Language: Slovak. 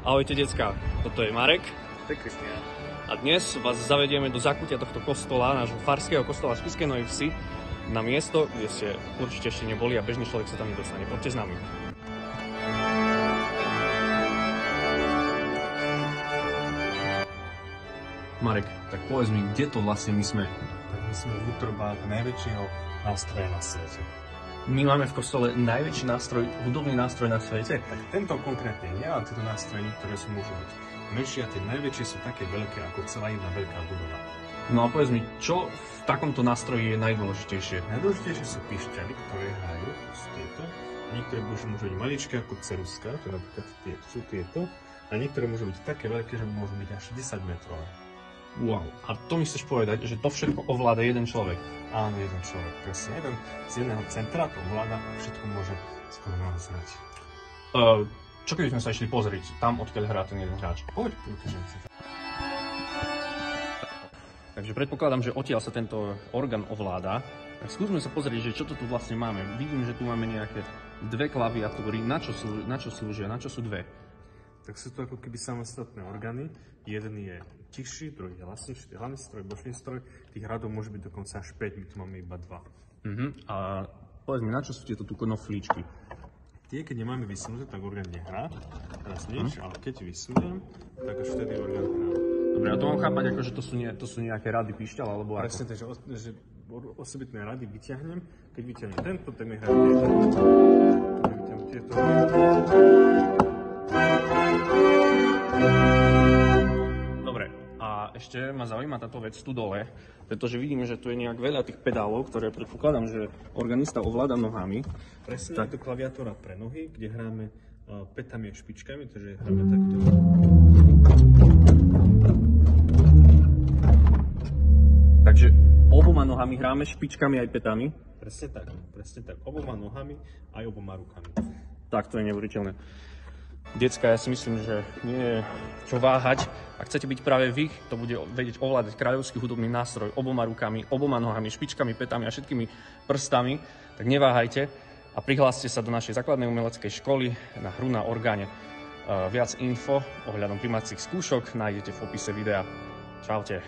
Ahojte decká, toto je Marek. To je Kristián. A dnes vás zavedieme do zakutia tohto kostola, nášho farského kostola v Spišskej Novej Vsi, na miesto, kde ste určite ešte neboli a bežný človek sa tam nedostane. Poďte s nami. Marek, tak povedz mi, kde to vlastne my sme? Tak my sme v útrobách najväčšieho nástroja na svete. My máme v kostole najväčší nástroj, hudobný nástroj na svete? Tak tento konkrétne nie, ale tieto nástroje niektoré sú môžu byť menšie a tie najväčšie sú také veľké ako celá jedna veľká budova. No a povedz mi, čo v takomto nástroji je najdôležitejšie? Najdôležitejšie sú pišťaly, ktoré hrajú, sú tieto. Niektoré môžu byť maličké ako ceruska, to napríklad sú tieto. A niektoré môžu byť také veľké, že môžu byť až 10 metrov. Wow, a to mi chceš povedať, že to všetko ovláda jeden človek? Áno, jeden človek, presne. Jeden z jedného centra to ovláda a všetko môže skoro nazrať. Čo keby sme sa išli pozrieť tam, odkiaľ hrá ten jeden hráč? Poď, ukážem si. Takže predpokladám, že odtiaľ sa tento orgán ovláda. Tak skúsme sa pozrieť, že čo to tu vlastne máme. Vidím, že tu máme nejaké dve klaviatúry. Na čo slúžia? Na čo sú dve? Tak sú to ako keby samostatné orgány. Jeden je tichší, druhý je hlasnejší, hlavný stroj, bočný stroj. Tých radov môže byť dokonca až 5, my tu máme iba 2. A povedz mi, na čo sú tieto tu knoflíčky? Tie, keď nemáme vysunuté, tak orgán nehrá. Teraz nič, ale keď vysuniem, tak až vtedy orgán hrá. Dobre, a to mám chápať, ako, že to sú nejaké rady píšťal, alebo ako? Presne, že osobitné rady vyťahnem. Keď vyťahnem tento, ten mi hrá tieto. Keď vyťahnem tieto. Dobre, a ešte ma zaujíma táto vec tu dole, pretože vidím, že tu je nejak veľa tých pedálov, ktoré predpokladám, že organista ovláda nohami. Presne, tak. Je to klaviatúra pre nohy, kde hráme pätami a špičkami, takže hráme takto. Takže oboma nohami hráme, špičkami aj pätami? Presne tak. Oboma nohami aj oboma rukami. Tak, to je neuveriteľné. Decka, ja si myslím, že nie je čo váhať. Ak chcete byť práve vy, to bude vedieť ovládať kráľovský hudobný nástroj oboma rukami, oboma nohami, špičkami, pätami a všetkými prstami, tak neváhajte a prihláste sa do našej základnej umeleckej školy na hru na orgáne. Viac info ohľadom prijímacích skúšok nájdete v opise videa. Čaute.